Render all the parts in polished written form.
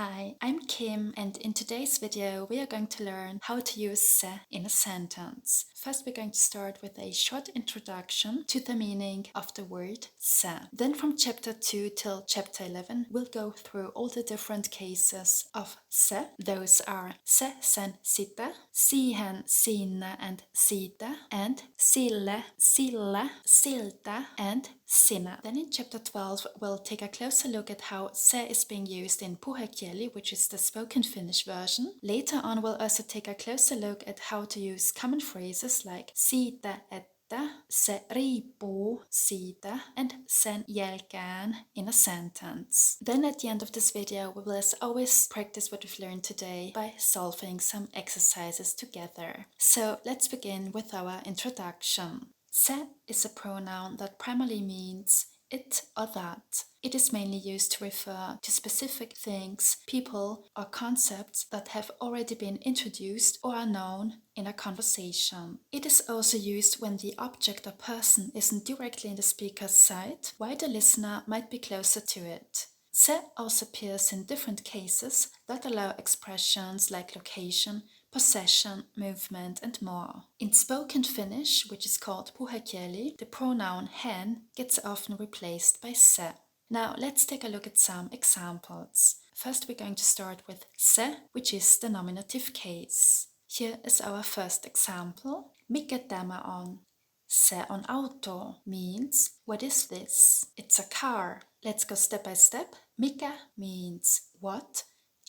Hi, I'm Kim, and in today's video we are going to learn how to use se in a sentence. First we're going to start with a short introduction to the meaning of the word se. Then from chapter 2 till chapter 11 we'll go through all the different cases of se. Those are se, sen, sitä, siihen, siinä and siitä, and sille, sillä, siltä and Sinä. Then in chapter 12 we'll take a closer look at how se is being used in Puhekieli, which is the spoken Finnish version. Later on we'll also take a closer look at how to use common phrases like siitä, että, se riippuu siitä, and sen jälkeen in a sentence. Then at the end of this video we will as always practice what we've learned today by solving some exercises together. So let's begin with our introduction. Se is a pronoun that primarily means it or that. It is mainly used to refer to specific things, people, or concepts that have already been introduced or are known in a conversation. It is also used when the object or person isn't directly in the speaker's sight, while the listener might be closer to it. Se also appears in different cases that allow expressions like location, possession, movement, and more. In spoken Finnish, which is called Puhekieli, the pronoun hän gets often replaced by se. Now let's take a look at some examples. First we're going to start with se, which is the nominative case. Here is our first example. Mikä tämä on? Se on auto means, what is this? It's a car. Let's go step by step. Mikä means what?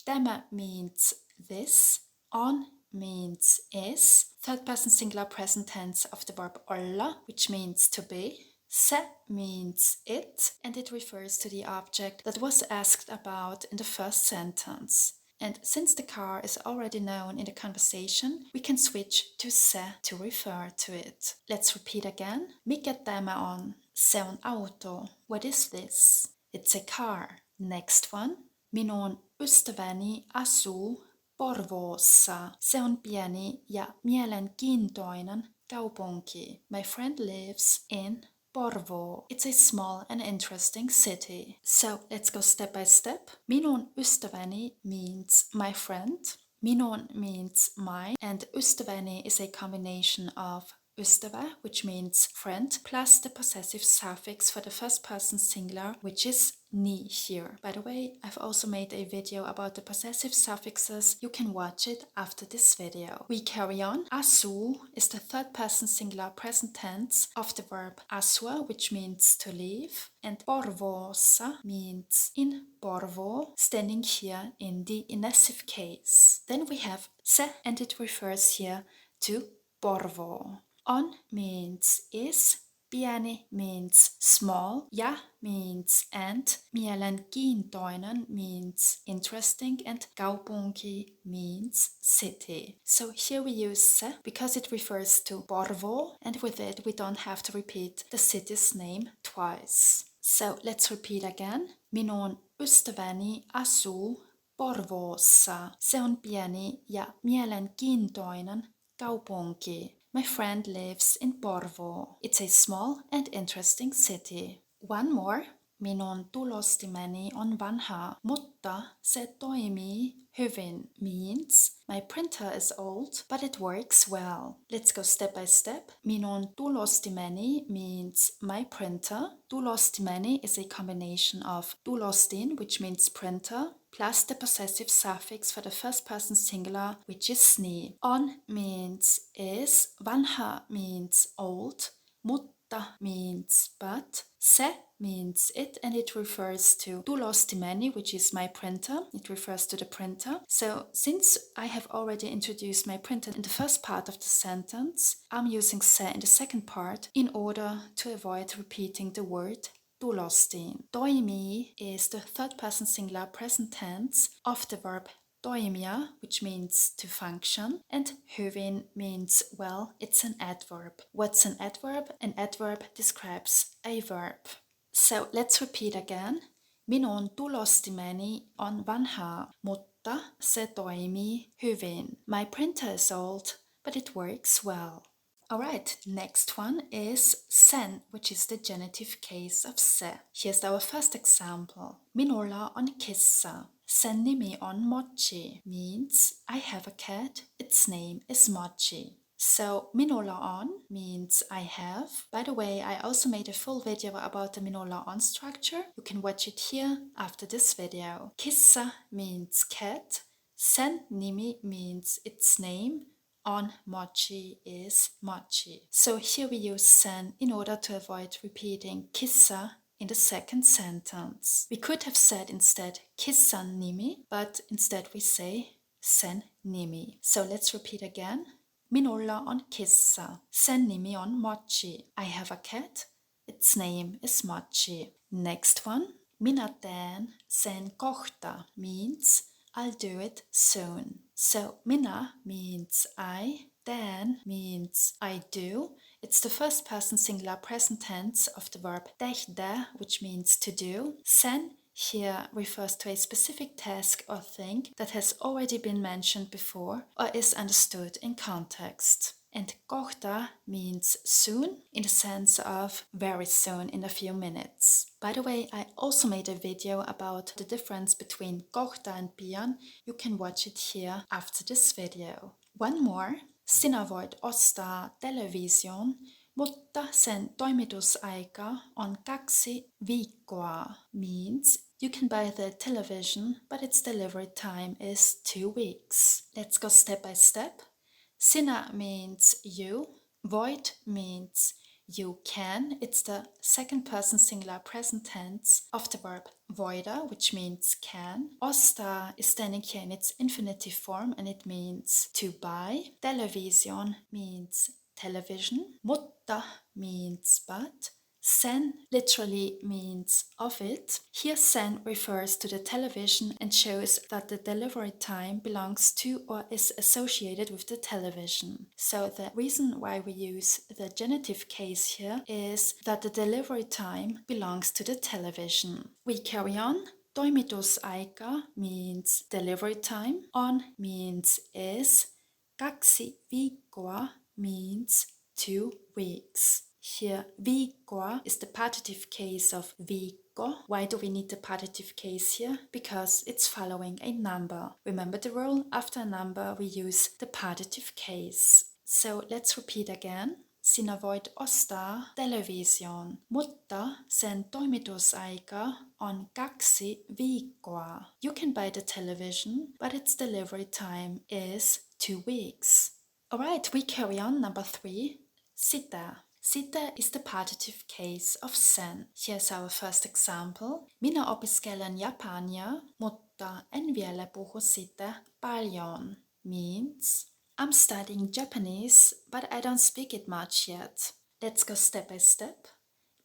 Tämä means this. On means is. Third person singular present tense of the verb olla, which means to be. Se means it, and it refers to the object that was asked about in the first sentence. And since the car is already known in the conversation, we can switch to se to refer to it. Let's repeat again. Mikä tämä on? Se on auto. What is this? It's a car. Next one. Minun ystäväni asuu Porvoossa. Se on pieni ja mielenkiintoinen kaupunki. My friend lives in Porvoo. It's a small and interesting city. So let's go step by step. Minun ystäväni means my friend. Minun means my, and ystäväni is a combination of ystävä, which means friend, plus the possessive suffix for the first person singular, which is ni here. By the way, I've also made a video about the possessive suffixes. You can watch it after this video. We carry on. Asuu is the third person singular present tense of the verb asua, which means to leave, and Porvoossa means in Porvoo, standing here in the inessive case. Then we have se, and it refers here to Porvoo. On means is, pieni means small, ja means and, mielenkiintoinen means interesting, and kaupunki means city. So here we use se because it refers to Porvoo, and with it we don't have to repeat the city's name twice. So let's repeat again. Minun ystäväni asuu Porvoossa. Se on pieni ja mielenkiintoinen kaupunki. My friend lives in Porvoo. It's a small and interesting city. One more. Minun tulostimeni on vanha, mutta se toimii hyvin means my printer is old, but it works well. Let's go step by step. Minun tulostimeni means my printer. Tulostimeni is a combination of tulostin, which means printer, plus the possessive suffix for the first person singular, which is ni. On means is, vanha means old, mutta means but, se means it, and it refers to tulostimeni, which is my printer. It refers to the printer. So since I have already introduced my printer in the first part of the sentence, I'm using se in the second part in order to avoid repeating the word tulostin. Toimii is the third person singular present tense of the verb toimia, which means to function, and hyvin means well, it's an adverb. What's an adverb? An adverb describes a verb. So let's repeat again. Minun tulostimeni on vanha, mutta se toimii hyvin. My printer is old, but it works well. Alright, next one is sen, which is the genitive case of se. Here's our first example. Minulla on kissa. Sen nimi on Mochi means I have a cat, its name is Mochi. So minulla on means I have. By the way, I also made a full video about the minulla on structure. You can watch it here after this video. Kissa means cat. Sen nimi means its name. On Mochi is Mochi. So here we use sen in order to avoid repeating kissa in the second sentence. We could have said instead kissan nimi, but instead we say sen nimi. So let's repeat again. Minulla on kissa. Sen nimi on Mochi. I have a cat. Its name is Mochi. Next one. Minä teen sen kohta means I'll do it soon. So minä means I, teen means I do. It's the first person singular present tense of the verb tehdä, which means to do. Sen here refers to a specific task or thing that has already been mentioned before or is understood in context. And kohta means soon in the sense of very soon, in a few minutes. By the way, I also made a video about the difference between kohta and pian. You can watch it here after this video. One more. Sinä voit ostaa television, mutta sen toimitusaika on 2 viikkoa. Means you can buy the television, but its delivery time is 2 weeks. Let's go step by step. Sinä means you. Voit means you can. It's the second person singular present tense of the verb voida, which means can. Ostaa is standing here in its infinitive form and it means to buy. Television means television. Mutta means but. Sen literally means of it. Here sen refers to the television and shows that the delivery time belongs to or is associated with the television. So the reason why we use the genitive case here is that the delivery time belongs to the television. We carry on. Toimitusaika means delivery time. On means is. 2 viikkoa means 2 weeks. Here, viikkoa is the partitive case of viikko. Why do we need the partitive case here? Because it's following a number. Remember the rule? After a number, we use the partitive case. So let's repeat again. Sinä voit ostaa television, mutta sen toimitusaika on 2 viikkoa. You can buy the television, but its delivery time is 2 weeks. Alright, we carry on. Number 3. Sitä. Sitä is the partitive case of sen. Here's our first example. Minä opiskelen japania, mutta en vielä puhu sitä paljon. Means I'm studying Japanese, but I don't speak it much yet. Let's go step by step.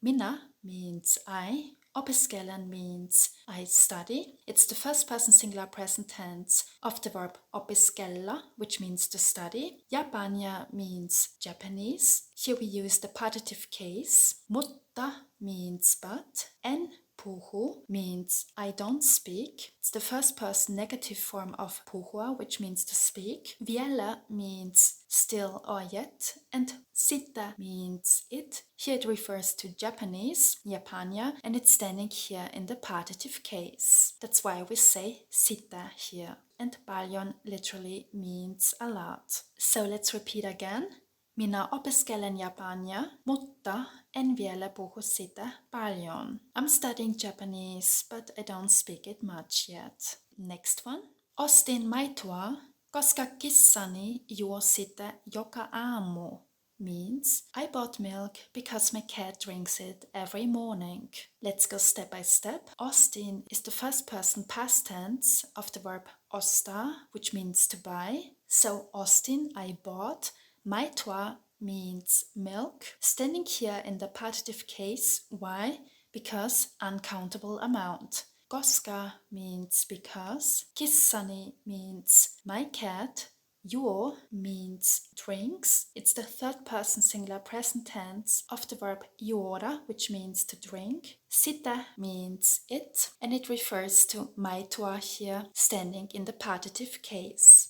Minä means I. Opiskelen means I study. It's the first person singular present tense of the verb opiskella, which means to study. Japania means Japanese. Here we use the partitive case. Mutta means but. En puhu means I don't speak. It's the first person negative form of puhua, which means to speak. Vielä means still or yet. And sitä means it. Here it refers to Japanese, Japania, and it's standing here in the partitive case. That's why we say sitä here. And paljon literally means a lot. So let's repeat again. Minä opiskelen japania, mutta en vielä puhu sitä paljon. I'm studying Japanese, but I don't speak it much yet. Next one. Ostin maitoa, koska kissani juo sitä joka aamu. Means I bought milk because my cat drinks it every morning. Let's go step by step. Ostin is the first person past tense of the verb ostaa, which means to buy. So ostin, I bought. Maitoa means milk. Standing here in the partitive case. Why? Because uncountable amount. Koska means because. Kissani means my cat. Juo means drinks. It's the third person singular present tense of the verb juoda, which means to drink. Sitä means it, and it refers to maitoa here, standing in the partitive case.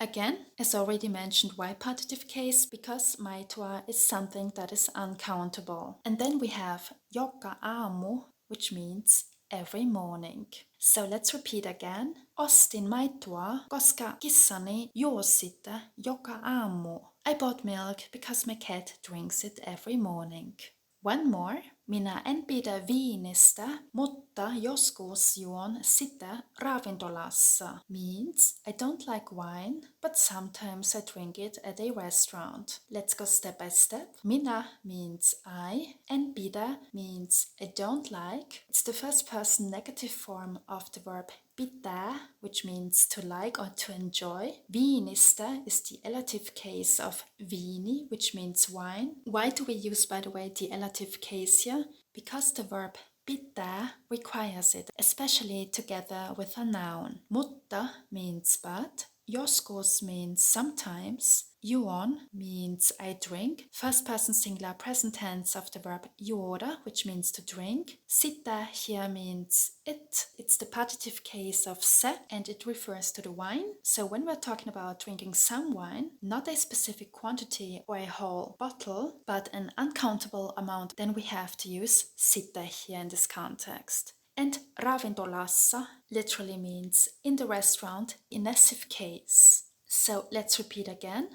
Again, as already mentioned, why partitive case? Because maitua is something that is uncountable. And then we have joka aamu, which means every morning. So let's repeat again. Ostin maitoa, koska kissani juo sitä joka aamu. I bought milk because my cat drinks it every morning. One more. Minä en pidä viinistä, mutta joskus juon sitä ravintolassa. Means I don't like wine, but sometimes I drink it at a restaurant. Let's go step by step. Minä means I, en pidä means I don't like. It's the first person negative form of the verb pitää, which means to like or to enjoy. Viinistä is the elative case of viini, which means wine. Why do we use, by the way, the elative case here? Because the verb pitää requires it, especially together with a noun. Mutta means but. Joskus means sometimes. Juon means I drink. First person singular present tense of the verb juoda, which means to drink. Sitä here means it. It's the partitive case of se, and it refers to the wine. So when we're talking about drinking some wine, not a specific quantity or a whole bottle, but an uncountable amount, then we have to use sitä here in this context. And ravintolassa literally means in the restaurant in passive case. So let's repeat again.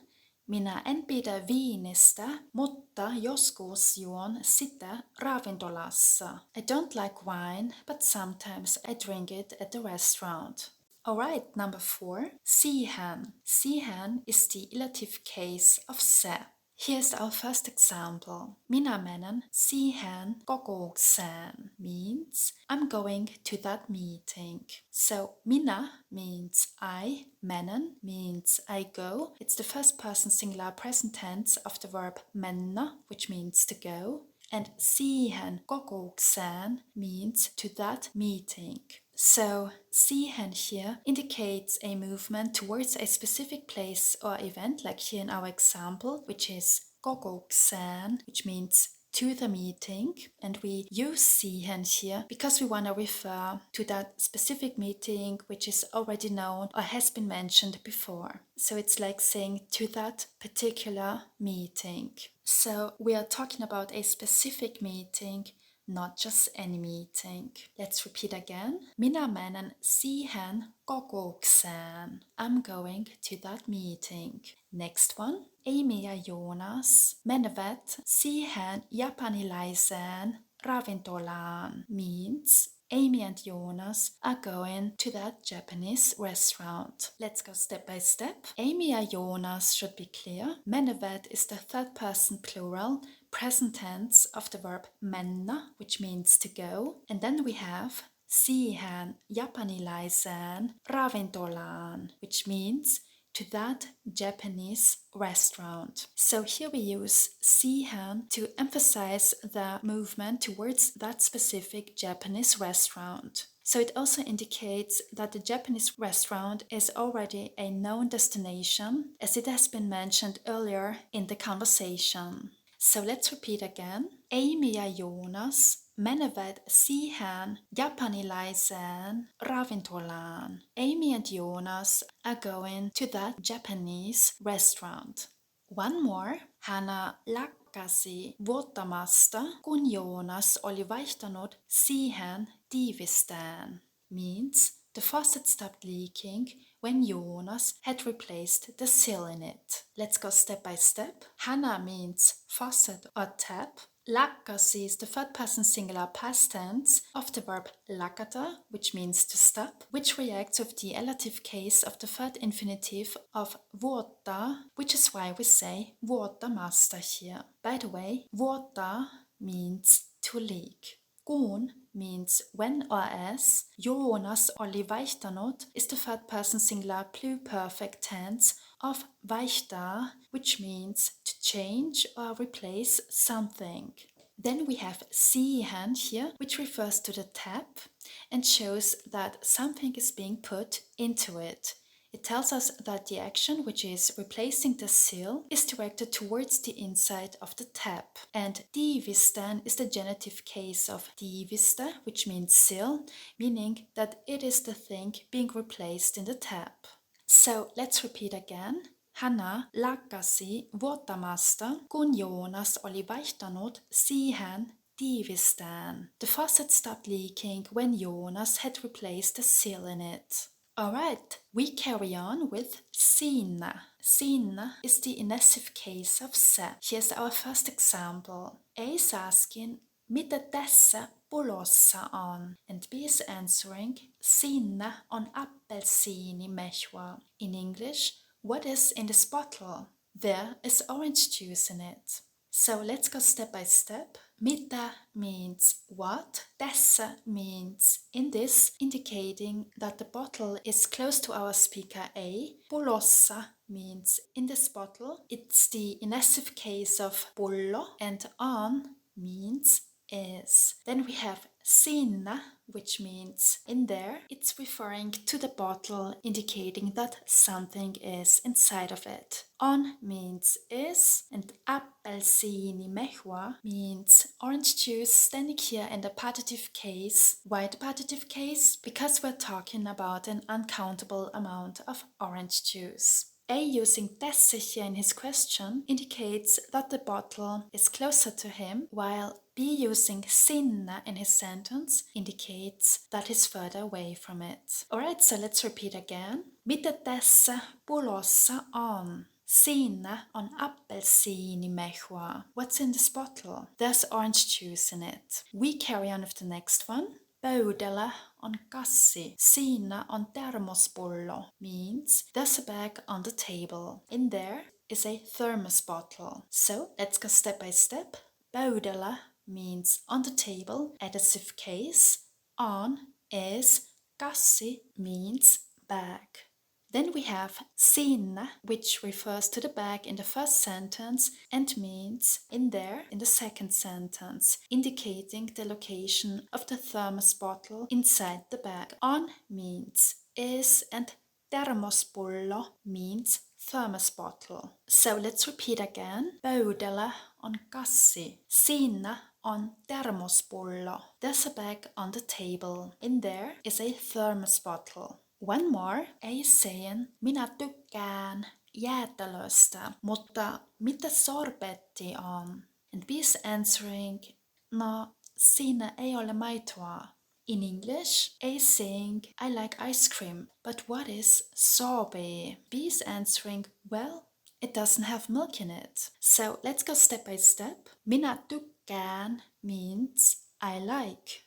Minä en pidä viinistä, mutta joskus juon sitä ravintolassa. I don't like wine, but sometimes I drink it at the restaurant. Alright, number 4. Siihen. Siihen is the elative case of se. Here's our first example. Minä menen siihen kokoukseen means I'm going to that meeting. So minä means I, menen means I go. It's the first person singular present tense of the verb mennä, which means to go. And siihen kokoukseen means to that meeting. So, siihen here indicates a movement towards a specific place or event, like here in our example, which is kokoukseen, which means to the meeting. And we use siihen here because we want to refer to that specific meeting which is already known or has been mentioned before. So it's like saying to that particular meeting. So we are talking about a specific meeting, not just any meeting. Let's repeat again. Minä menen siihen kokoukseen. I'm going to that meeting. Next one. Amy ja Jonas menevät siihen japanilaiseen ravintolaan. Means Amy and Jonas are going to that Japanese restaurant. Let's go step by step. Amy ja Jonas should be clear. Menevät is the third person plural present tense of the verb mennä, which means to go. And then we have siihen japanilaiseen ravintolaan, which means to that Japanese restaurant. So here we use siihen to emphasize the movement towards that specific Japanese restaurant. So it also indicates that the Japanese restaurant is already a known destination, as it has been mentioned earlier in the conversation. So let's repeat again. Amy ja Jonas menevät siihen japanilaiseen ravintolaan. Amy and Jonas are going to that Japanese restaurant. One more. Hana lakkasi vuottamasta, kun Jonas oli vaihtanut siihen tiivistään. Means the faucet stopped leaking when Jonas had replaced the sill in it. Let's go step by step. Hana means faucet or tap. Lakkasi is the third person singular past tense of the verb lakata, which means to stop, which reacts with the elative case of the third infinitive of vuotta, which is why we say vuottamasta here. By the way, vuotta means to leak. Kun means when or as. Jonas oli vaihtanut is the third person singular pluperfect tense of vaihtaa, which means to change or replace something. Then we have siihen here, which refers to the tap and shows that something is being put into it. It tells us that the action, which is replacing the sill, is directed towards the inside of the tap. And tiivistään is the genitive case of tiivistä, which means sill, meaning that it is the thing being replaced in the tap. So let's repeat again. Hannah lakkasi vuottamasta, kun Joonas oli vaihtanut siihen tiivistään. The faucet stopped leaking when Jonas had replaced the seal in it. Alright, we carry on with Siinä. Siinä is the inessive case of se. Here's our first example. A is asking, mitä tässä pullossa on? And B is answering, siinä on appelsiinimehua. In English, what is in this bottle? There is orange juice in it. So let's go step by step. Mitä means what? Tässä means in this, indicating that the bottle is close to our speaker A. Pullossa means in this bottle. It's the inessive case of pullo, and on means is. Then we have siinä, which means in there. It's referring to the bottle, indicating that something is inside of it. On means is, and appelsiinimehua means orange juice, standing here in the partitive case. Why the partitive case? Because we're talking about an uncountable amount of orange juice. A using tässä here in his question indicates that the bottle is closer to him, while B using sinä in his sentence indicates that he's further away from it. Alright, so let's repeat again. Mitä tässä pullossa on? Siinä on appelsiinimehua. What's in this bottle? There's orange juice in it. We carry on with the next one. Pöydällä on kassi. Siinä on termospullo. Means there's a bag on the table. In there is a thermos bottle. So let's go step by step. Pöydällä means on the table, adjective case. On is, kassi means bag. Then we have siinä, which refers to the bag in the first sentence and means in there in the second sentence, indicating the location of the thermos bottle inside the bag. On means is, and termospullo means thermos bottle. So let's repeat again. Pöydällä on kassi. Siinä on termospullo. There's a bag on the table. In there is a thermos bottle. One more. A is saying, minä tykkään jäätelöstä, mutta mitä sorbetti on? And B is answering, no, siinä ei ole maitoa. In English, A is saying, I like ice cream, but what is sorbet? B is answering, well, it doesn't have milk in it. So let's go step by step. Minä tykkään means I like.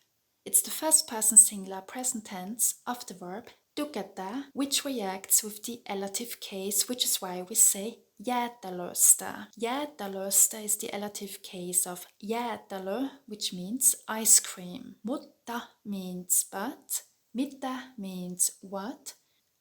It's the first person singular present tense of the verb tykätä, which reacts with the elative case, which is why we say jäätelöstä. Jäätelöstä is the elative case of jäätelö, which means ice cream. Mutta means but. Mitä means what.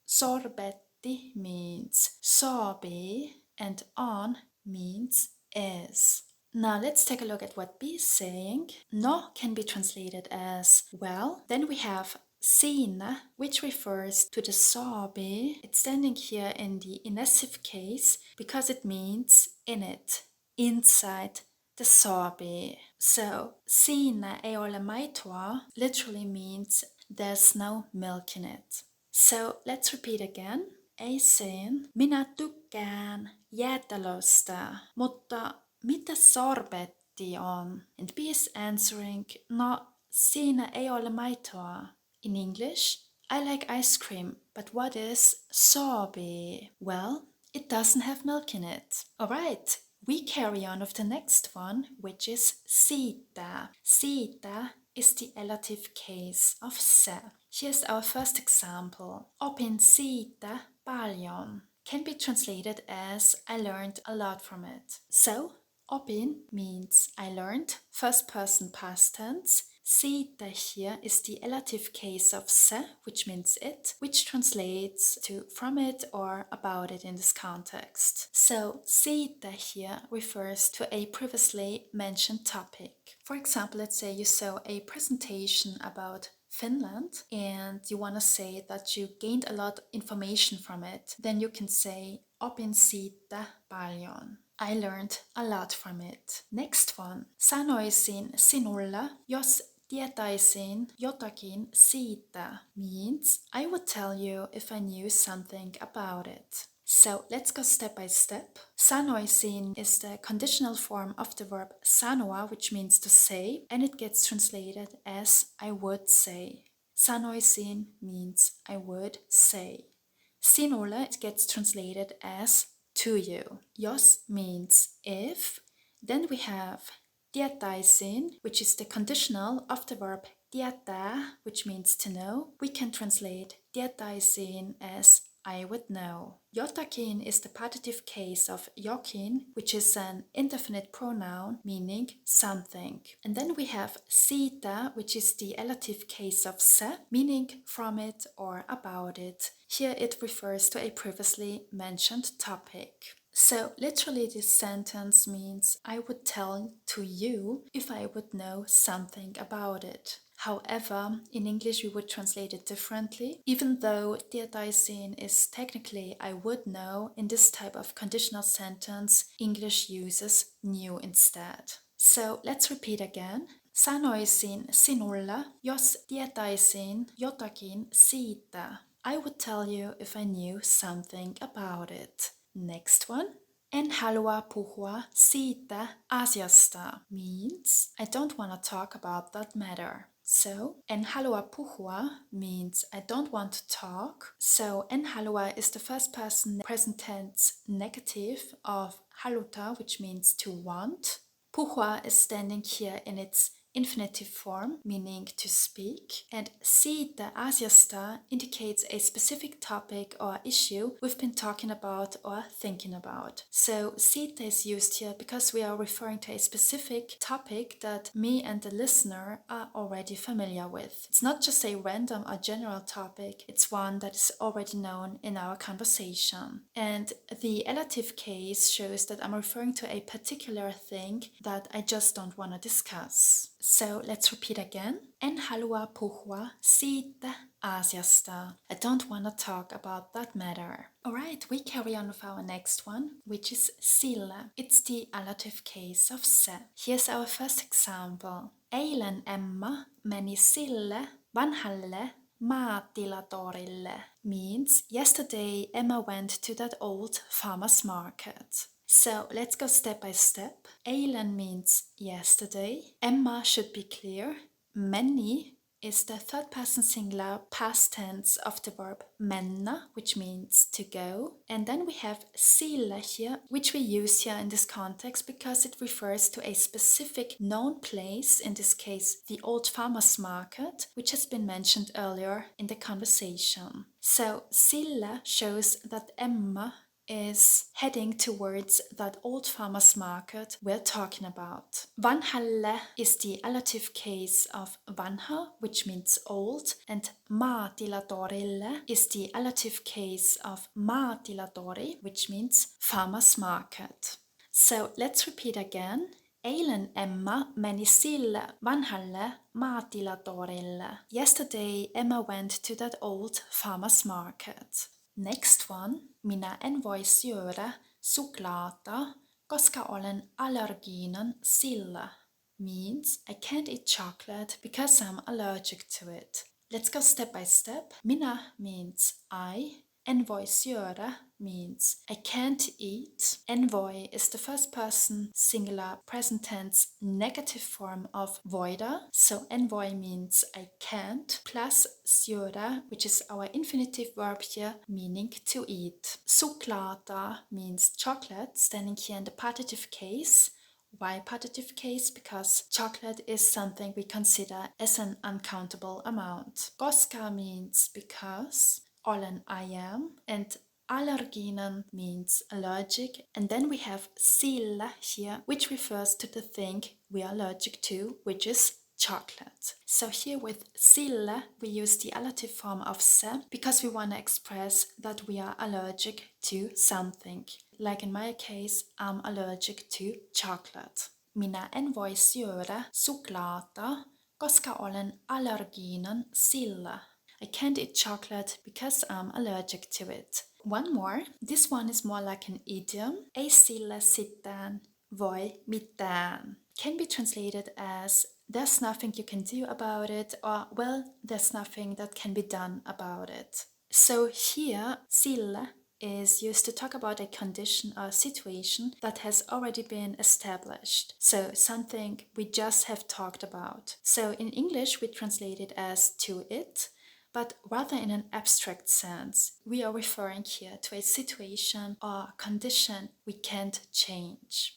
Sorbetti means sorbet, and on means is. Now let's take a look at what B is saying. No can be translated as well. Then we have siinä, which refers to the sorbet. It's standing here in the inessive case because it means in it, inside the sorbet. So, siinä ei ole maitoa literally means there's no milk in it. So, let's repeat again. A saying, minä tykkään jäätelöstä, mutta mitä sorbetti on? And B is answering, no, siinä ei ole maitoa. In English, I like ice cream, but what is sorbet? Well, it doesn't have milk in it. Alright, we carry on with the next one, which is Siitä. Siitä is the elative case of se. Here's our first example. Opin siitä paljon. Can be translated as I learned a lot from it. So, opin means I learned, first person past tense. Siitä here is the elative case of se, which means it, which translates to from it or about it in this context. So, siitä here refers to a previously mentioned topic. For example, let's say you saw a presentation about Finland and you want to say that you gained a lot of information from it, then you can say opin siitä paljon. I learned a lot from it. Next one. Sanoisin sinulle, jos tietäisin jotakin siitä means I would tell you if I knew something about it. So let's go step by step. Sanoisin is the conditional form of the verb sanoa, which means to say, and it gets translated as I would say. Sanoisin means I would say. Sinulle it gets translated as to you. Jos means if. Then we have tietäisin, which is the conditional of the verb tietää, which means to know. We can translate tietäisin as I would know. Jotakin is the partitive case of jokin, which is an indefinite pronoun meaning something. And then we have siitä, which is the elative case of se, meaning from it or about it. Here it refers to a previously mentioned topic. So literally this sentence means I would tell to you if I would know something about it. However, in English we would translate it differently. Even though tietäisin is technically I would know, in this type of conditional sentence, English uses knew instead. So let's repeat again. Sanoisin sinulle, jos tietäisin jotakin siitä. I would tell you if I knew something about it. Next one. En halua puhua siitä asiasta means I don't want to talk about that matter. So, en halua puhua means I don't want to talk. So, en halua is the first person present tense negative of haluta, which means to want. Puhua is standing here in its infinitive form, meaning to speak, and siitä asiasta indicates a specific topic or issue we've been talking about or thinking about. So siitä is used here because we are referring to a specific topic that me and the listener are already familiar with. It's not just a random or general topic, it's one that is already known in our conversation. And the elative case shows that I'm referring to a particular thing that I just don't want to discuss. So let's repeat again. En halua puhua siitä asiasta. I don't want to talk about that matter. Alright, we carry on with our next one, which is sillä. It's the elative case of se. Here's our first example. Eilen Emma meni sille vanhalle maatilatorille. Means yesterday Emma went to that old farmer's market. So let's go step by step. Eilen means yesterday. Emma should be clear. Meni is the third person singular past tense of the verb mennä, which means to go. And then we have sillä here, which we use here in this context because it refers to a specific known place, in this case the old farmer's market, which has been mentioned earlier in the conversation. So sillä shows that Emma is heading towards that old farmer's market we're talking about. Vanhalle is the elative case of vanha, which means old, and maatilatorille is the elative case of maatilatori, which means farmer's market. So let's repeat again. Eilen Emma meni sille vanhalle maatilatorille. Yesterday Emma went to that old farmer's market. Next one. Minä en voi syödä suklaata, koska olen allerginen sillä. Means I can't eat chocolate because I'm allergic to it. Let's go step by step. Minä means I. En voi syödä means I can't eat. En voi is the first person singular present tense negative form of voida. So en voi means I can't plus syödä, which is our infinitive verb here, meaning to eat. Suklaata means chocolate, standing here in the partitive case. Why partitive case? Because chocolate is something we consider as an uncountable amount. Koska means because. Olen I am, and allerginen means allergic, and then we have sillä here, which refers to the thing we are allergic to, which is chocolate. So here with sillä, we use the elative form of se because we want to express that we are allergic to something. Like in my case, I'm allergic to chocolate. Minä en voi syödä suklaata, koska olen allerginen sillä. I can't eat chocolate because I'm allergic to it. One more. This one is more like an idiom. Ei sille sitään voi mitään. Can be translated as there's nothing you can do about it, or well, there's nothing that can be done about it. So here, Sille is used to talk about a condition or situation that has already been established. So something we just have talked about. So in English, we translate it as to it, but rather in an abstract sense. We are referring here to a situation or condition we can't change.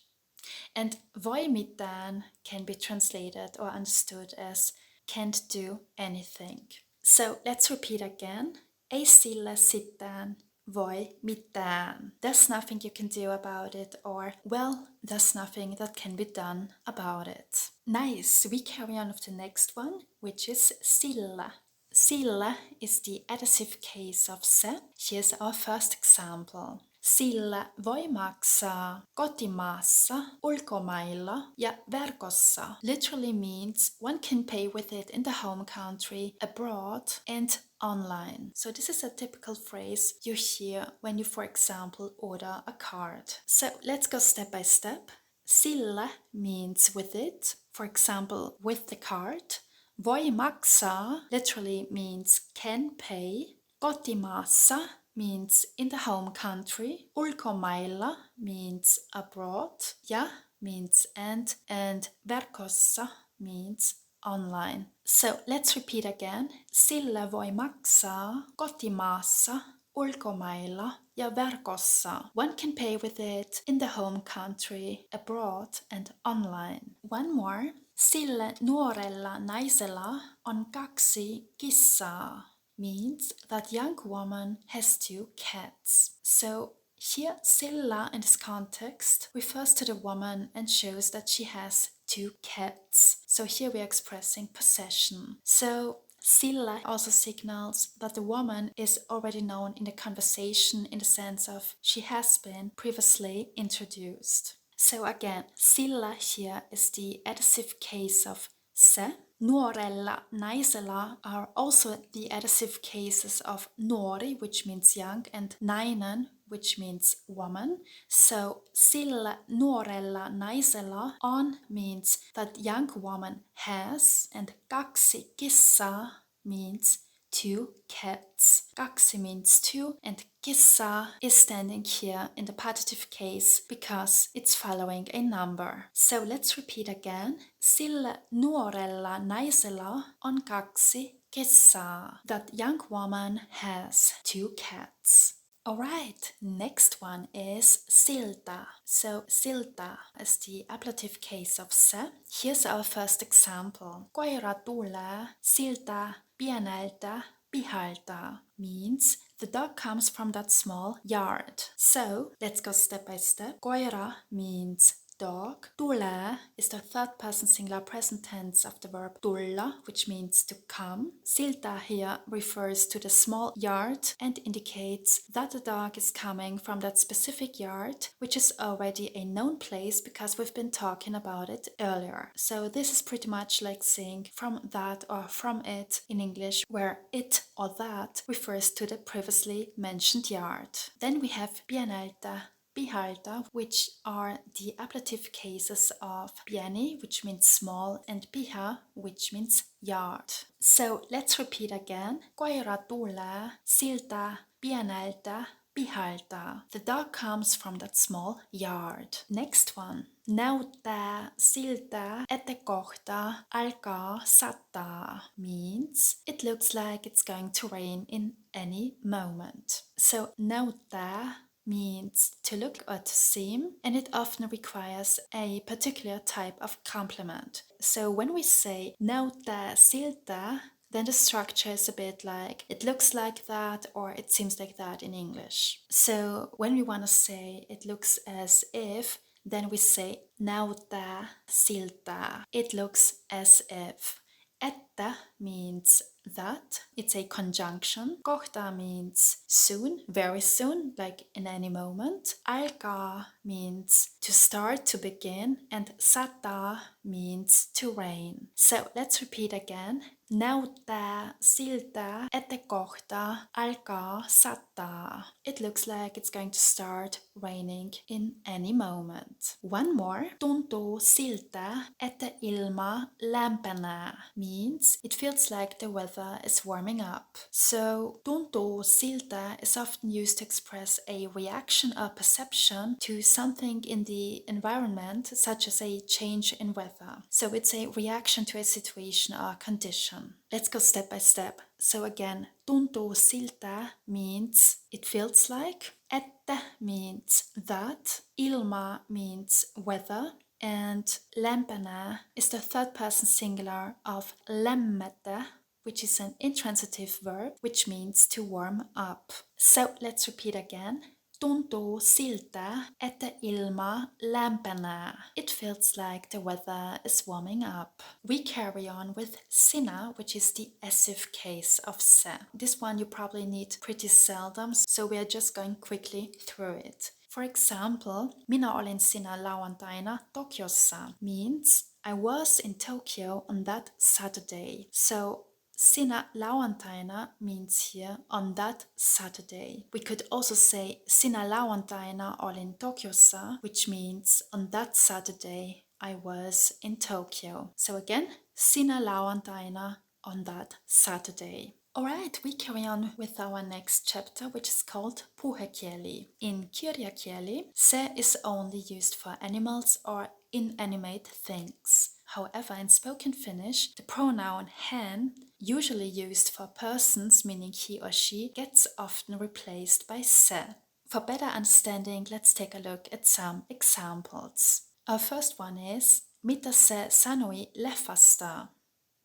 And voi mitään can be translated or understood as can't do anything. So let's repeat again. Ei sille sitään voi mitään. There's nothing you can do about it, or well, there's nothing that can be done about it. Nice, we carry on with the next one, which is sillä. Sillä is the adjective case of se. Here's our first example. Sillä voi maksaa kotimaassa, ulkomailla ja verkossa. Literally means one can pay with it in the home country, abroad and online. So this is a typical phrase you hear when you, for example, order a card. So let's go step by step. Sillä means with it, for example, with the card. Voi maksaa literally means can pay. Kotimaassa means in the home country. Ulkomailla means abroad. Ja means and verkossa means online. So let's repeat again. Sillä voi maksaa kotimaassa, ulkomailla ja verkossa. One can pay with it in the home country, abroad and online. One more. Sillä nuorella naisella on 2 kissaa. Means that young woman has 2 cats. So here Sillä in this context refers to the woman and shows that she has 2 cats. So here we are expressing possession. So Sillä also signals that the woman is already known in the conversation in the sense of she has been previously introduced. So again, sillä here is the adjective case of se. Nuorella naisella are also the adjective cases of nuori, which means young, and nainen, which means woman. So sillä nuorella naisella on means that young woman has, and 2 kissaa means 2 cats. 2 means 2 and kissa is standing here in the partitive case because it's following a number. So let's repeat again. Sillä nuorella naisella on 2 kissaa. That young woman has 2 cats. Alright, next one is siltä. So siltä is the ablative case of se. Here's our first example. Koira tulee siltä pieneltä pihalta. Means the dog comes from that small yard. So let's go step by step. Koira means dog. Tulee is the third person singular present tense of the verb tulla, which means to come. Siltä here refers to the small yard and indicates that the dog is coming from that specific yard, which is already a known place because we've been talking about it earlier. So this is pretty much like saying from that or from it in English, where it or that refers to the previously mentioned yard. Then we have pieneltä, pihalta, which are the ablative cases of pieni, which means small, and piha, which means yard. So let's repeat again. Koira tulee siltä pieneltä pihalta. The dog comes from that small yard. Next one. Näyttää siltä, että kohta alkaa sataa. Means it looks like it's going to rain in any moment. So näyttää means to look or to seem, and it often requires a particular type of complement. So when we say näyttää siltä, then the structure is a bit like it looks like that or it seems like that in English. So when we want to say it looks as if, then we say näyttää siltä. It looks as if. Että means that. It's a conjunction. Kohta means soon, very soon, like in any moment. Alkaa means to start, to begin. And sataa means to rain. So let's repeat again. Näyttää siltä, että kohta alkaa sataa. It looks like it's going to start raining in any moment. One more. Tuntuu siltä, että ilma lämpenee means it feels like the weather is warming up. So tuntuu siltä is often used to express a reaction or perception to something in the environment, such as a change in weather. So it's a reaction to a situation or condition. Let's go step by step. So again, tuntuu siltä means it feels like, että means that, ilma means weather, and lämpenee is the third person singular of lämmetä, which is an intransitive verb, which means to warm up. So let's repeat again. Tuntuu siltä, että ilma lämpenee. It feels like the weather is warming up. We carry on with Sinä, which is the passive case of se. This one you probably need pretty seldom, so we are just going quickly through it. For example, minä olin siinä lauantaina Tokiossa means I was in Tokyo on that Saturday. So Sinä lauantaina means here on that Saturday. We could also say sinä lauantaina olin Tokiossa, which means on that Saturday I was in Tokyo. So again, sinä lauantaina on that Saturday. Alright, we carry on with our next chapter, which is called Puhekieli. In kirjakieli, se is only used for animals or inanimate things. However, in spoken Finnish, the pronoun hän, usually used for persons, meaning he or she, gets often replaced by se. For better understanding, let's take a look at some examples. Our first one is, mitä se sanoi leffasta?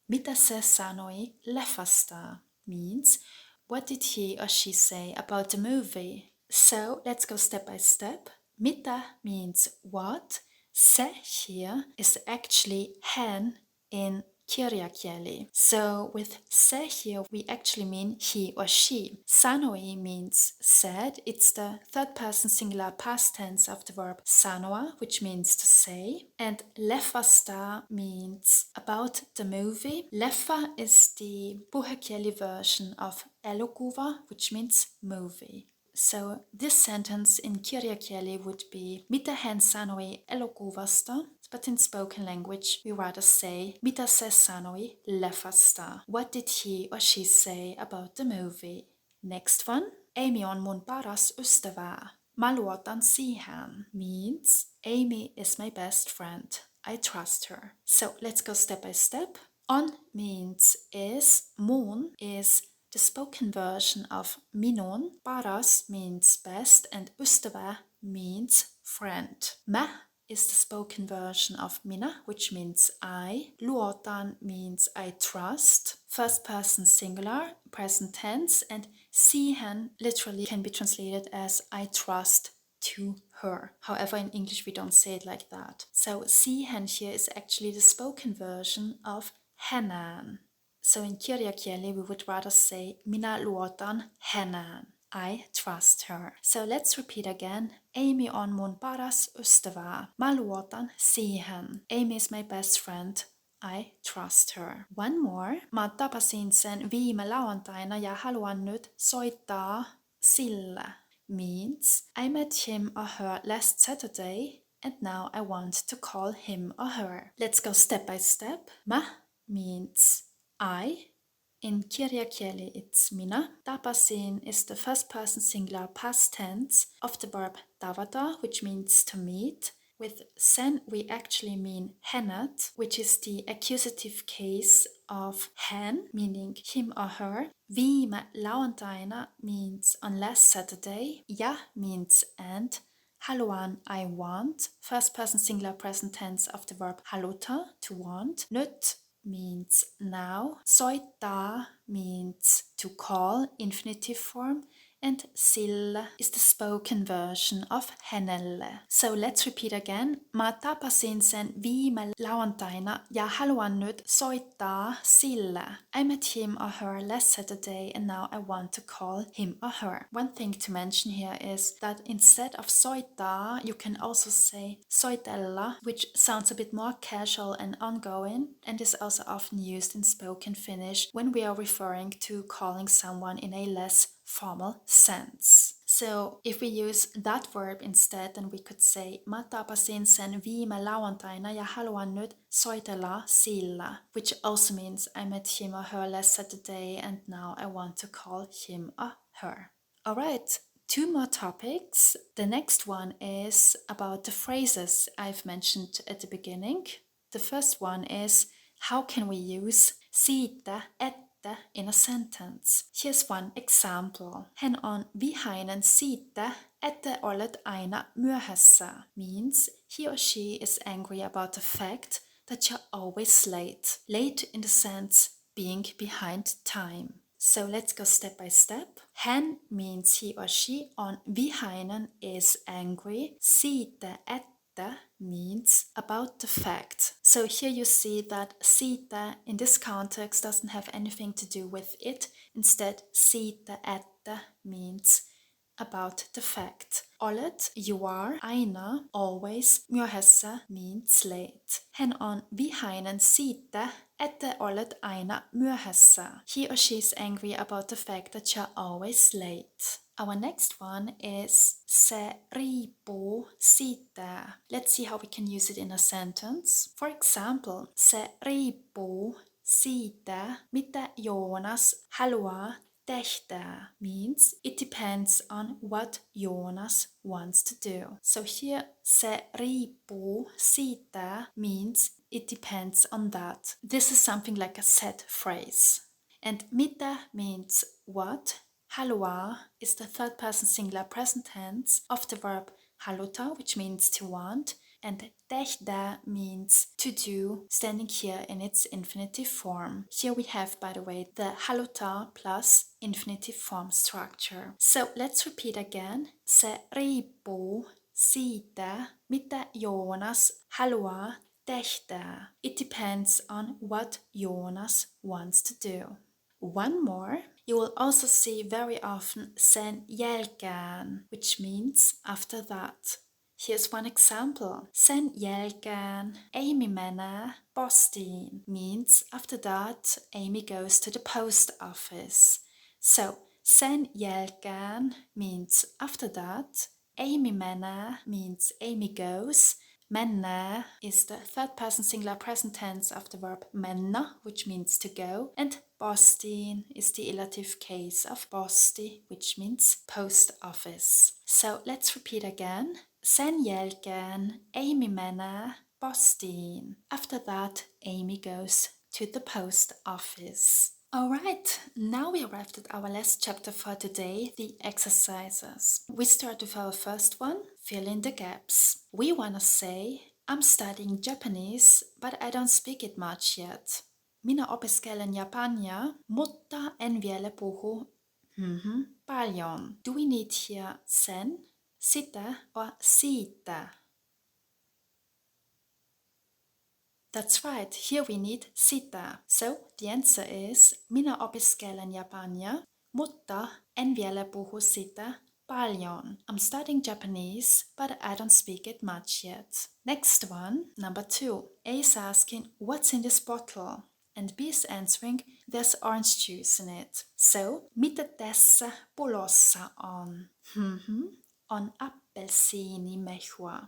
Mitä se sanoi leffasta means, what did he or she say about the movie? So let's go step by step. Mitä means what. Se here is actually hän in kirjakieli. So with se here we actually mean he or she. Sanoi means said. It's the third person singular past tense of the verb sanoa, which means to say. And leffasta means about the movie. Leffa is the puhekieli version of elokuva, which means movie. So this sentence in kirjakieli would be mitä hän sanoi elokuvasta, but in spoken language we rather say mitä se sanoi leffasta. What did he or she say about the movie? Next one. Amy on mun paras ystävä. Mä luotan siihen means Amy is my best friend. I trust her. So let's go step by step. On means is, mun is the spoken version of minun, paras means best, and ystävä means friend. Mä is the spoken version of minä, which means I. Luotan means I trust. First person singular, present tense, and siihen literally can be translated as I trust to her. However, in English we don't say it like that. So siihen here is actually the spoken version of hänään. So in kirjakieli we would rather say minä luotan hänään. I trust her. So let's repeat again. Amy on mun paras ystävä. Mä luotan siihen. Amy is my best friend. I trust her. One more. Mä tapasin sen viime lauantaina ja haluan nyt soittaa Sille. Means I met him or her last Saturday and now I want to call him or her. Let's go step by step. Mä means I. In kirjakieli it's minä. Tapasin is the first person singular past tense of the verb tavata, which means to meet. With sen we actually mean hänet, which is the accusative case of hän, meaning him or her. Viime lauantaina means on last Saturday. Ja means and. Haluan I want, first person singular present tense of the verb haluta, to want. Nyt means now. Soittaa means to call, infinitive form. and Sille is the spoken version of hänelle. So let's repeat again. Mä tapasin sen viime lauantaina ja haluan nyt soittaa sille. I met him or her last Saturday and now I want to call him or her. One thing to mention here is that instead of soittaa, you can also say soitella, which sounds a bit more casual and ongoing and is also often used in spoken Finnish when we are referring to calling someone in a less formal sense. So if we use that verb instead, then we could say mä tapasin sen viime lauantaina ja haluan nyt soitella sillä, which also means I met him or her last Saturday and now I want to call him or her. Alright, 2 more topics. The next one is about the phrases I've mentioned at the beginning. The first one is how can we use siitä, että in a sentence. Here's one example. Hän on vihainen siitä, että olet aina myöhässä. Means he or she is angry about the fact that you're always late. Late in the sense being behind time. So let's go step by step. Hän means he or she, on vihainen is angry. Siitä, että means about the fact. So here you see that siitä in this context doesn't have anything to do with it. Instead, siitä, että means about the fact. Olet, you are, aina, always, myöhässä means late. Hän on vihainen siitä, että olet aina myöhässä. He or she is angry about the fact that you're always late. Our next one is se riippuu siitä. Let's see how we can use it in a sentence. For example, se riippuu siitä, mitä Joonas haluaa tehdä means it depends on what Joonas wants to do. So here se riippuu siitä means it depends on that. This is something like a set phrase. And mitä means what. Haluaa is the third person singular present tense of the verb haluta, which means to want, and tehdä means to do, standing here in its infinitive form. Here we have, by the way, the haluta plus infinitive form structure. So let's repeat again. Se riippuu siitä, mitä Joonas haluaa tehdä. It depends on what Joonas wants to do. One more. You will also see very often sen jälkeen, which means after that. Here's one example. Sen jälkeen Amy menee postiin means after that Amy goes to the post office. So sen jälkeen means after that. Amy menee means Amy goes. Mennä is the third person singular present tense of the verb mennä, which means to go, and postiin is the ilative case of posti, which means post office. So let's repeat again. Sen jälkeen Amy menee postiin. After that, Amy goes to the post office. Alright, now we arrived at our last chapter for today, the exercises. We start with our first one, fill in the gaps. We wanna say, I'm studying Japanese, but I don't speak it much yet. Minä opiskelen japania, mutta en vielä puhu paljon. Do we need here sen, sitä or siitä? That's right, here we need sitä. So the answer is, minä opiskelen japania, mutta en vielä puhu sitä paljon. I'm studying Japanese, but I don't speak it much yet. Next one, number 2. A is asking, what's in this bottle? And B is answering, there's orange juice in it. So, mitä tässä pullossa on? On appelsiinimehua.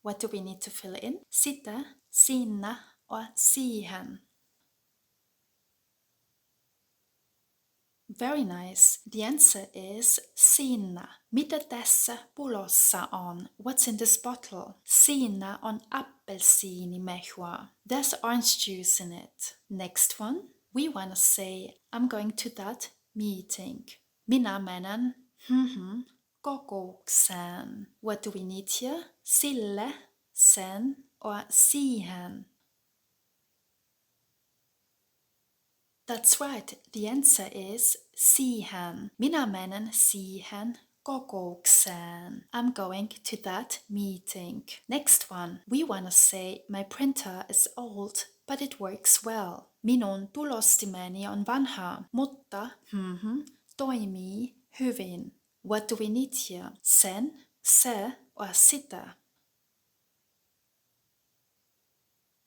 What do we need to fill in? Sitä, sinä or siihen? Very nice. The answer is Sinä. Mitä tässä pullossa on? What's in this bottle? Siinä on appelsiinimehua. There's orange juice in it. Next one. We wanna say, I'm going to that meeting. Minä menen kokoukseen. What do we need here? Sille, sen or siihen? That's right. The answer is siihen. Minä menen siihen kokoukseen. I'm going to that meeting. Next one. We wanna say my printer is old, but it works well. Minun tulostimeni on vanha, mutta toimii hyvin. What do we need here? Sen, se or sitä?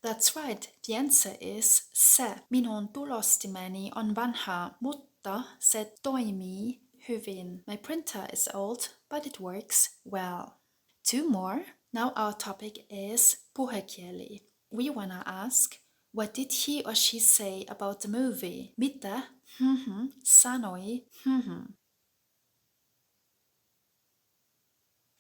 That's right. The answer is se. Minun tulostimeni on vanha, mutta se toimii hyvin. My printer is old, but it works well. 2 more. Now our topic is puhekieli. We wanna ask, what did he or she say about the movie? Mitä sanoi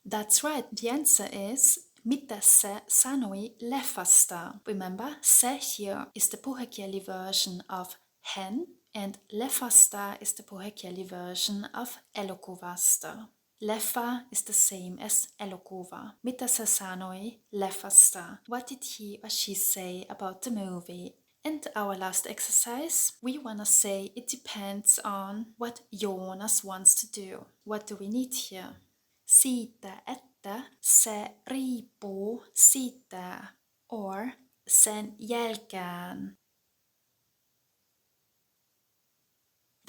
That's right. The answer is mitä se sanoi leffasta. Remember, se here is the puhekieli version of hen and leffasta is the puhekieli version of elokuvasta. Leffa is the same as elokuva. Mitä se sanoi leffasta? What did he or she say about the movie? And our last exercise, we wanna say it depends on what Jonas wants to do. What do we need here? Siitä, että se riippuu siitä or sen jälkeen.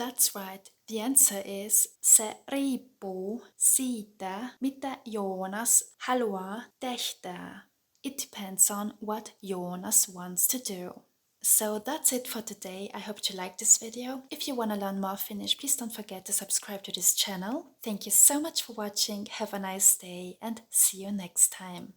That's right. The answer is se riippuu siitä, mitä Jonas haluaa tehdä. It depends on what Jonas wants to do. So that's it for today. I hope you liked this video. If you want to learn more Finnish, please don't forget to subscribe to this channel. Thank you so much for watching. Have a nice day and see you next time.